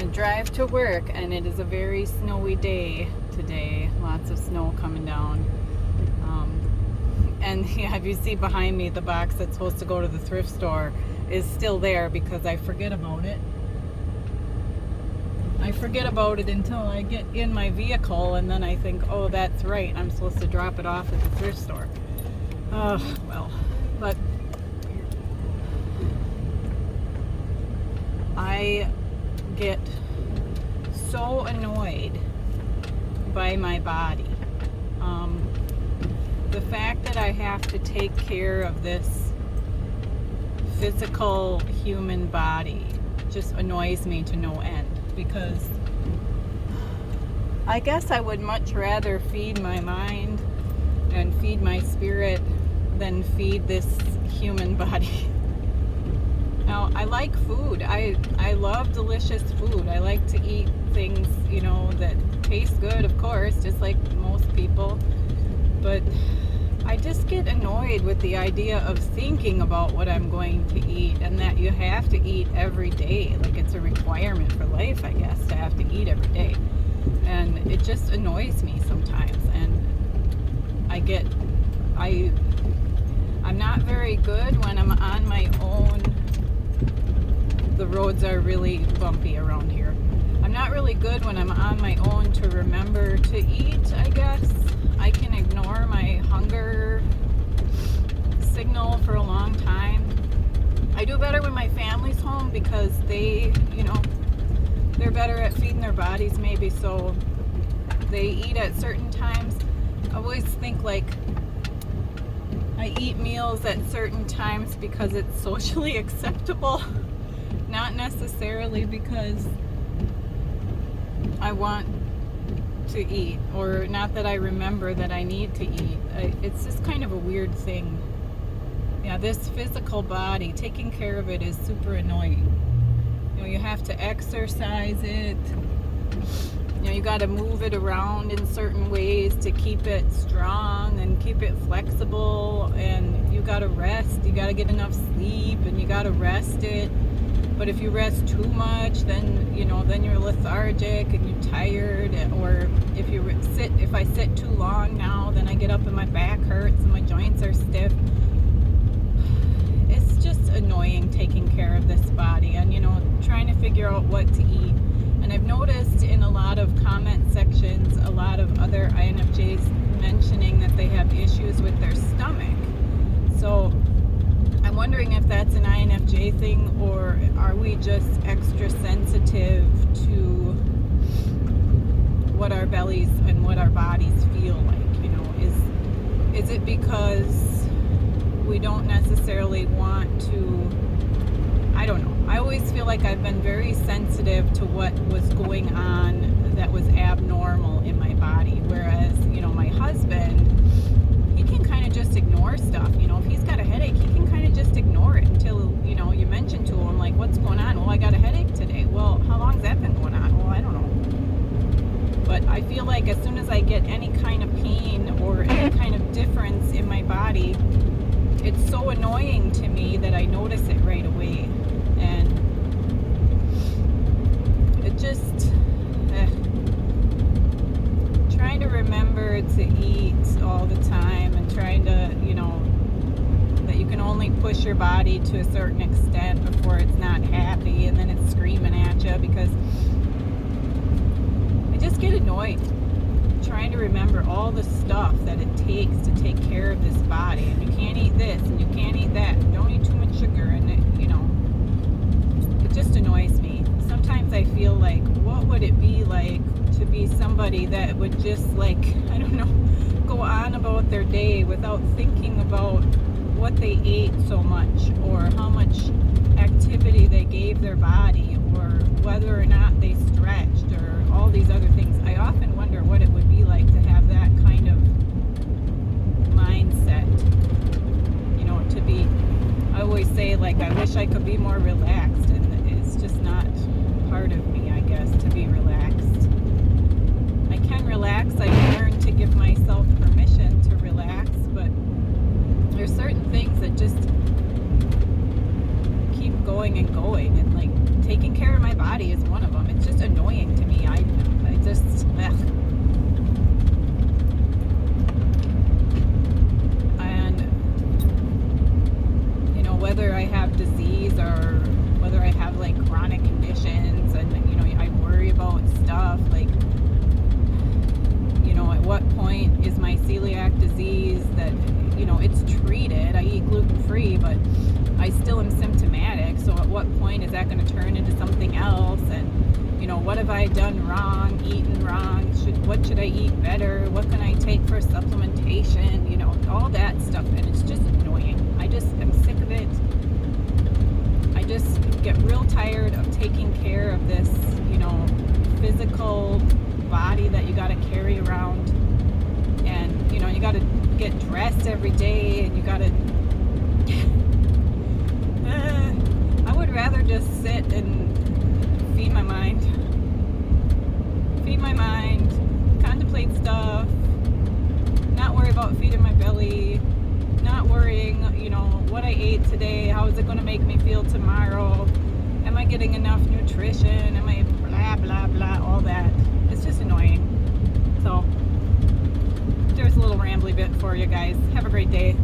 drive to work, and it is a very snowy day today. Lots of snow coming down. And yeah, if you see behind me, the box that's supposed to go to the thrift store is still there because I forget about it. I forget about it until I get in my vehicle, and then I think, oh, that's right, I'm supposed to drop it off at the thrift store. Well, but I get so annoyed by my body. The fact that I have to take care of this physical human body just annoys me to no end, because I guess I would much rather feed my mind and feed my spirit than feed this human body. Now, I like food. I love delicious food. I like to eat things, that taste good, of course, just like most people. But I just get annoyed with the idea of thinking about what I'm going to eat, and that you have to eat every day. Like, it's a requirement for life, I guess, to have to eat every day. And it just annoys me sometimes. And I'm not very good when I'm on my own. The roads are really bumpy around here. I'm not really good when I'm on my own to remember to eat, I guess. I can ignore my hunger signal for a long time. I do better when my family's home because they're better at feeding their bodies maybe, so they eat at certain times. I always think like I eat meals at certain times because it's socially acceptable. Not necessarily because I want to eat, or not that I remember that I need to eat. It's just kind of a weird thing. Yeah, this physical body, taking care of it is super annoying. You have to exercise it. You got to move it around in certain ways to keep it strong and keep it flexible, and you got to rest. You got to get enough sleep, and you got to rest it. But if you rest too much, then you're lethargic and you're tired. Or if I sit too long now, then I get up and my back hurts and my joints are stiff. It's just annoying taking care of this body and trying to figure out what to eat. And I've noticed in a lot of comment sections, a lot of other INFJs mentioning that they have issues with their stomach. So I'm wondering if that's an INFJ thing, or are we just extra sensitive to what our bellies and what our bodies feel like? Is it because we don't necessarily want to? I don't know. I always feel like I've been very sensitive to what was going on that was abnormal in my body, whereas my husband, he can kind of just ignore stuff. If he's got a headache, he can kind of just ignore it until, you mention to him, like, what's going on? Well, I got a headache today. Well, how long's that been going on? Well, I don't know. But I feel like as soon as I get any kind of pain or any kind of difference in my body, it's so annoying to me that I notice it right away. And it just, trying to remember to eat all the time, and trying to, that you can only push your body to a certain extent before it's not happy, and then it's screaming at you, because I just get annoyed trying to remember all the stuff that it takes to take care of this body. And you can't eat this, and you can't eat that, and don't eat too much sugar, and it just annoys me. Sometimes I feel like, what would it be like to be somebody that would just, like, I don't know, go on about their day without thinking about what they ate so much, or how much activity they gave their body, or whether or not they stretched, or all these other things. I often wonder what it would be like to have that kind of mindset. To be, I always say, like, I wish I could be more relaxed, and it's just not part of me, I guess, to be relaxed. I can relax. I've learned to give myself permission to relax, but there's certain things that just keep going and going. taking care of my body is one of them. It's just annoying to me. I just, ugh. And, you know, whether I have disease or whether I have like chronic conditions, and, you know, I worry about stuff like, you know, at what point is my celiac disease that, you know, it's treated. I eat gluten-free, but I still am symptomatic. So at what point is that going to turn into something else? And, you know, what have I done wrong, eaten wrong? What should I eat better? What can I take for supplementation? You know, all that stuff. And it's just annoying. I just am sick of it. I just get real tired of taking care of this, you know, physical body that you got to carry around. And, you know, you got to get dressed every day, and you got to I would rather just sit and feed my mind, contemplate stuff, not worry about feeding my belly, not worrying, you know, what I ate today, how is it going to make me feel tomorrow, am I getting enough nutrition, am I blah blah blah, all that. It's just annoying. So there's a little rambly bit for you guys. Have a great day.